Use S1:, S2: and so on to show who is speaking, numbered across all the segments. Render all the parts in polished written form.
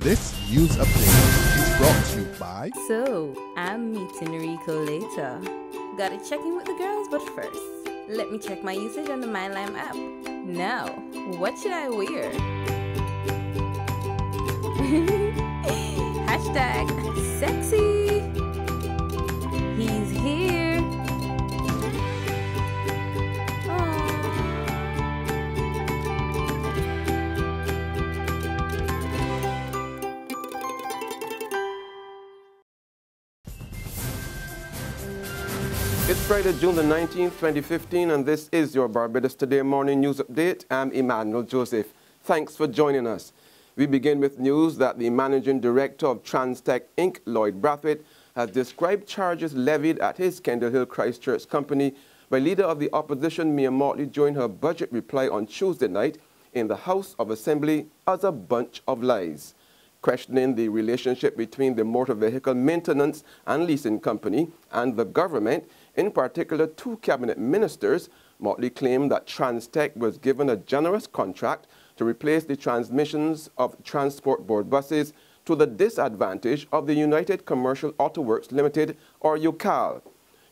S1: This news update is brought to you by...
S2: So, I'm meeting Rico later. Gotta check in with the girls, but first, let me check my usage on the MyLime app. Now, what should I wear? Hashtag sexy. He's here.
S3: It's Friday, June the 19th, 2015, and this is your Barbados Today morning news update. I'm Emmanuel Joseph. Thanks for joining us. We begin with news that the managing director of Transtech Inc., Lloyd Brathwaite, has described charges levied at his Kendall Hill Christchurch company by Leader of the Opposition Mia Mottley during her budget reply on Tuesday night in the House of Assembly as a bunch of lies. Questioning the relationship between the motor vehicle maintenance and leasing company and the government, in particular two cabinet ministers, Mottley claimed that Transtech was given a generous contract to replace the transmissions of Transport Board buses to the disadvantage of the United Commercial Auto Works Limited, or UCAL.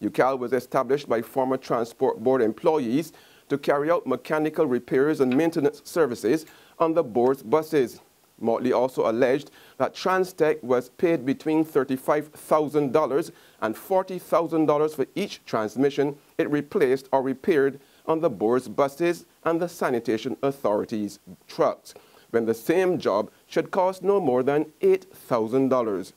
S3: UCAL was established by former Transport Board employees to carry out mechanical repairs and maintenance services on the board's buses. Mottley also alleged that Transtech was paid between $35,000 and $40,000 for each transmission it replaced or repaired on the board's buses and the Sanitation Authority's trucks, when the same job should cost no more than $8,000.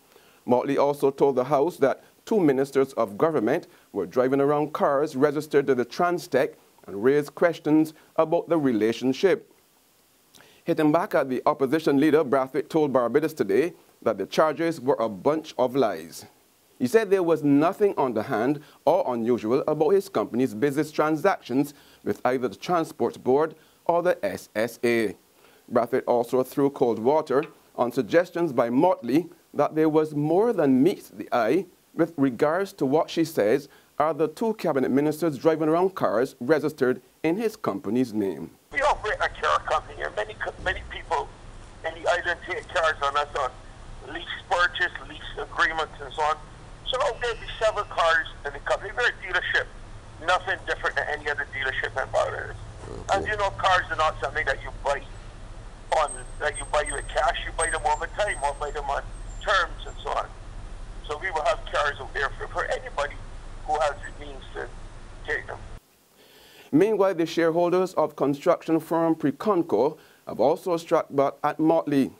S3: Mottley also told the House that two ministers of government were driving around cars registered to the Transtech and raised questions about the relationship. Hitting back at the opposition leader, Brathwaite told Barbados Today that the charges were a bunch of lies. He said there was nothing underhand or unusual about his company's business transactions with either the Transport Board or the SSA. Brathwaite also threw cold water on suggestions by Mottley that there was more than meets the eye with regards to what she says are the two cabinet ministers driving around cars registered in his company's name.
S4: We operate a car company here. Many people in the island take cars on us on lease purchase, lease agreements and so on. So there'll be several cars in the company. We're a dealership. Nothing different than any other dealership in Barbados. Okay. And you know, cars are not something that you buy with cash. You buy them over time or buy them on terms and so on. So we will have cars out there for anybody who has the means to take them.
S3: Meanwhile, the shareholders of construction firm Preconco have also struck back at Mottley.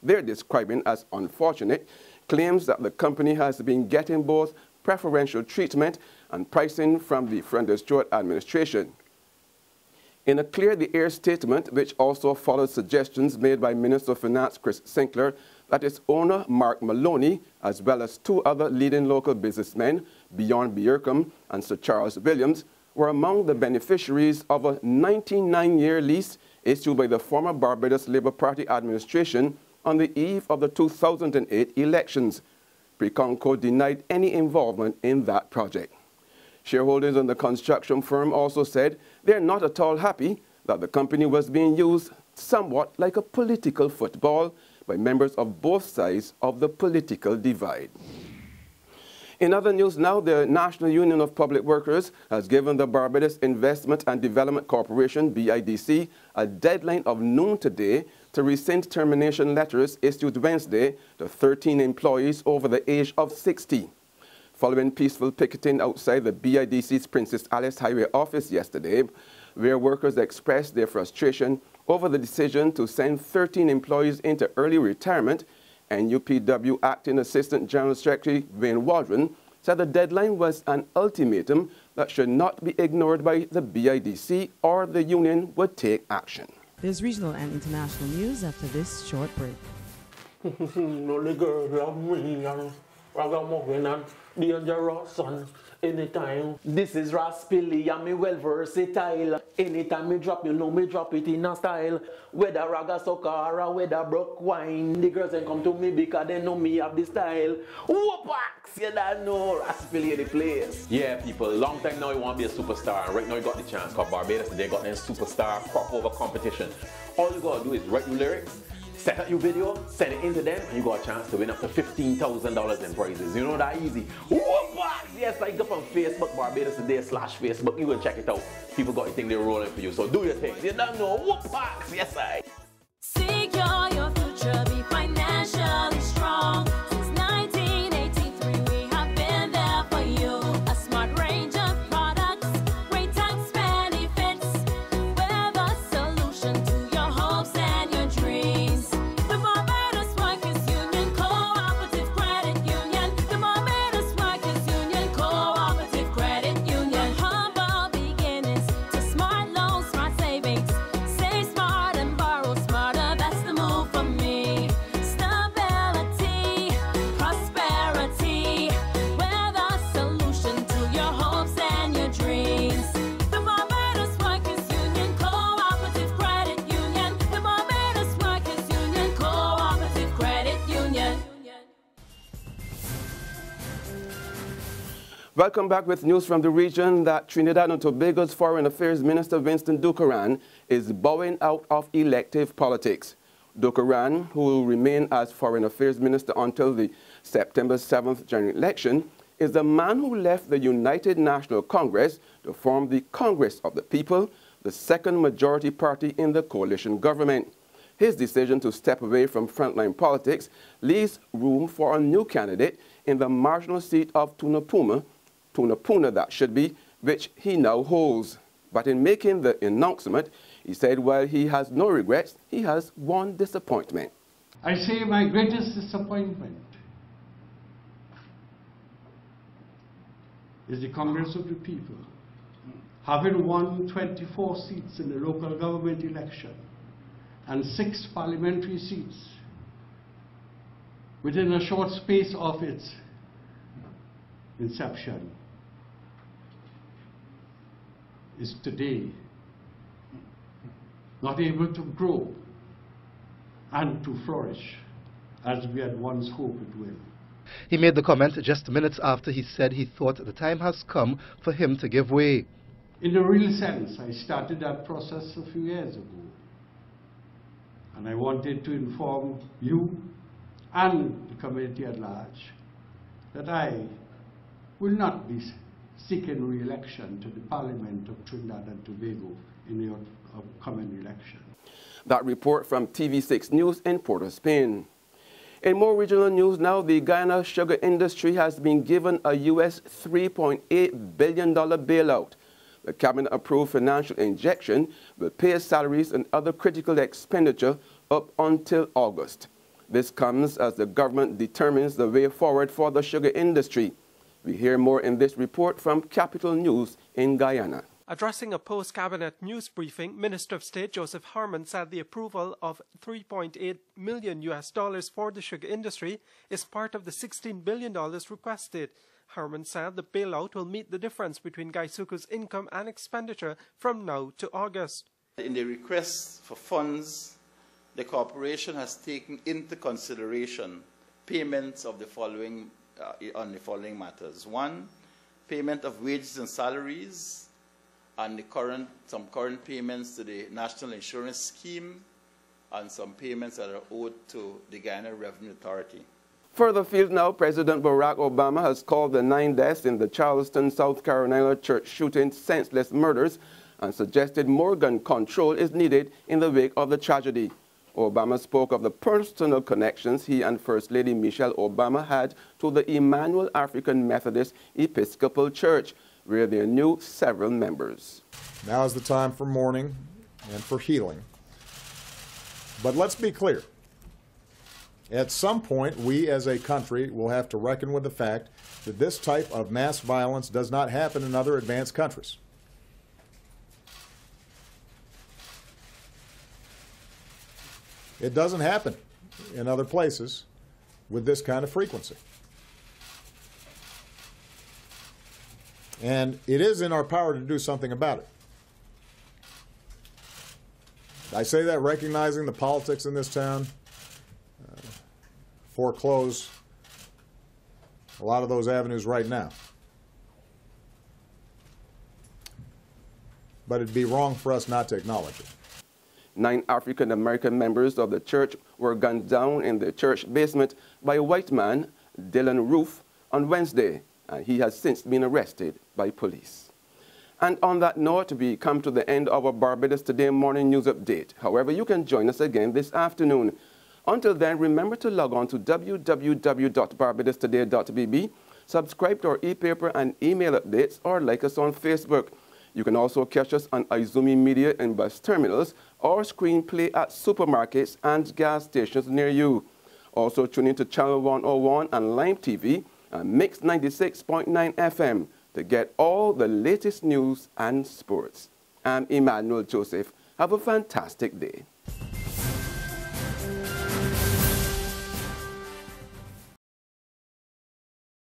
S3: They're describing as unfortunate claims that the company has been getting both preferential treatment and pricing from the Friend Stewart administration. In a clear-the-air statement, which also followed suggestions made by Minister of Finance Chris Sinclair that its owner, Mark Maloney, as well as two other leading local businessmen, Bjorn Bjerkum and Sir Charles Williams, were among the beneficiaries of a 99-year lease issued by the former Barbados Labour Party administration on the eve of the 2008 elections. Preconco denied any involvement in that project. Shareholders in the construction firm also said they're not at all happy that the company was being used somewhat like a political football by members of both sides of the political divide. In other news now, the National Union of Public Workers has given the Barbados Investment and Development Corporation, BIDC, a deadline of noon today to rescind termination letters issued Wednesday to 13 employees over the age of 60. Following peaceful picketing outside the BIDC's Princess Alice Highway office yesterday, where workers expressed their frustration over the decision to send 13 employees into early retirement, NUPW Acting Assistant General Secretary Wayne Waldron said the deadline was an ultimatum that should not be ignored by the BIDC or the union would take action.
S5: There's regional and international news after this short break.
S6: Dangerous son, anytime. This is Raspilly, I'm well versatile. Anytime me drop, you know me drop it in a style. Whether raga soca or whether broke wine, the girls then come to me because they know me have the style. Whoopax, you don't know Raspilly the place.
S7: Yeah, people, long time now you want to be a superstar, and right now you got the chance because Barbados, they got them superstar crop over competition. All you gotta do is write your lyrics, set up your video, send it into them, and you got a chance to win up to $15,000 in prizes. You know that easy. Whoop-box! Yes, like up on Facebook, Barbados Today/Facebook. You go check it out. People got to think they're rolling for you, so do your thing. You don't know. Whoop-box! Yes, I.
S8: Secure your future, be financially strong. Since 1983, we have been there for you. A smart range of products, great tax benefits. We're the solution to your hopes and your dreams. The Barbados Workers Union Cooperative Credit Union. The Barbados Workers Union Cooperative Credit Union. Humble beginnings to smart loans, smart savings. Save smart and borrow smarter. That's the move for me. Stability, prosperity. We're the solution to your hopes and your dreams. The Barbados Workers Union Cooperative Credit Union. The Barbados Workers Union Cooperative Credit Union.
S3: Welcome back with news from the region that Trinidad and Tobago's Foreign Affairs Minister Winston Ducaran is bowing out of elective politics. Ducaran, who will remain as Foreign Affairs Minister until the September 7th general election, is the man who left the United National Congress to form the Congress of the People, the second majority party in the coalition government. His decision to step away from frontline politics leaves room for a new candidate in the marginal seat of Tunapuna that should be, which he now holds. But in making the announcement, he said while he has no regrets, he has one disappointment.
S9: I say my greatest disappointment is the Congress of the People, having won 24 seats in the local government election and 6 parliamentary seats within a short space of its inception, is today not able to grow and to flourish as we had once hoped it will.
S10: He made the comment just minutes after he said he thought the time has come for him to give way.
S9: In the real sense, I started that process a few years ago, and I wanted to inform you and the community at large that I will not be seeking re-election to the Parliament of Trinidad and Tobago in the upcoming election.
S3: That report from TV6 News in Port of Spain. In more regional news now, the Guyana sugar industry has been given a US $3.8 billion bailout. The cabinet-approved financial injection will pay salaries and other critical expenditure up until August. This comes as the government determines the way forward for the sugar industry. We hear more in this report from Capital News in Guyana.
S11: Addressing a post-cabinet news briefing, Minister of State Joseph Harmon said the approval of $3.8 million for the sugar industry is part of the $16 billion requested. Harmon said the bailout will meet the difference between Gaisuku's income and expenditure from now to August.
S12: In the request for funds, the corporation has taken into consideration payments of the following on the following matters. 1, payment of wages and salaries, and some current payments to the National Insurance Scheme, and some payments that are owed to the Guyana Revenue Authority.
S3: Further afield now, President Barack Obama has called the 9 deaths in the Charleston, South Carolina church shooting senseless murders and suggested more gun control is needed in the wake of the tragedy. Obama spoke of the personal connections he and First Lady Michelle Obama had to the Emmanuel African Methodist Episcopal Church, where they knew several members.
S13: Now is the time for mourning and for healing. But let's be clear. At some point, we as a country will have to reckon with the fact that this type of mass violence does not happen in other advanced countries. It doesn't happen in other places with this kind of frequency. And it is in our power to do something about it. I say that recognizing the politics in this town foreclose a lot of those avenues right now. But it'd be wrong for us not to acknowledge it.
S3: 9 African-American members of the church were gunned down in the church basement by a white man, Dylan Roof, on Wednesday, and he has since been arrested by police. And on that note, we come to the end of our Barbados Today morning news update. However, you can join us again this afternoon. Until then, remember to log on to www.barbadostoday.bb, subscribe to our e-paper and email updates, or like us on Facebook. You can also catch us on Izumi Media in bus terminals or screenplay at supermarkets and gas stations near you. Also tune in to Channel 101 and Lime TV and Mix 96.9 FM to get all the latest news and sports. I'm Emmanuel Joseph. Have a fantastic day.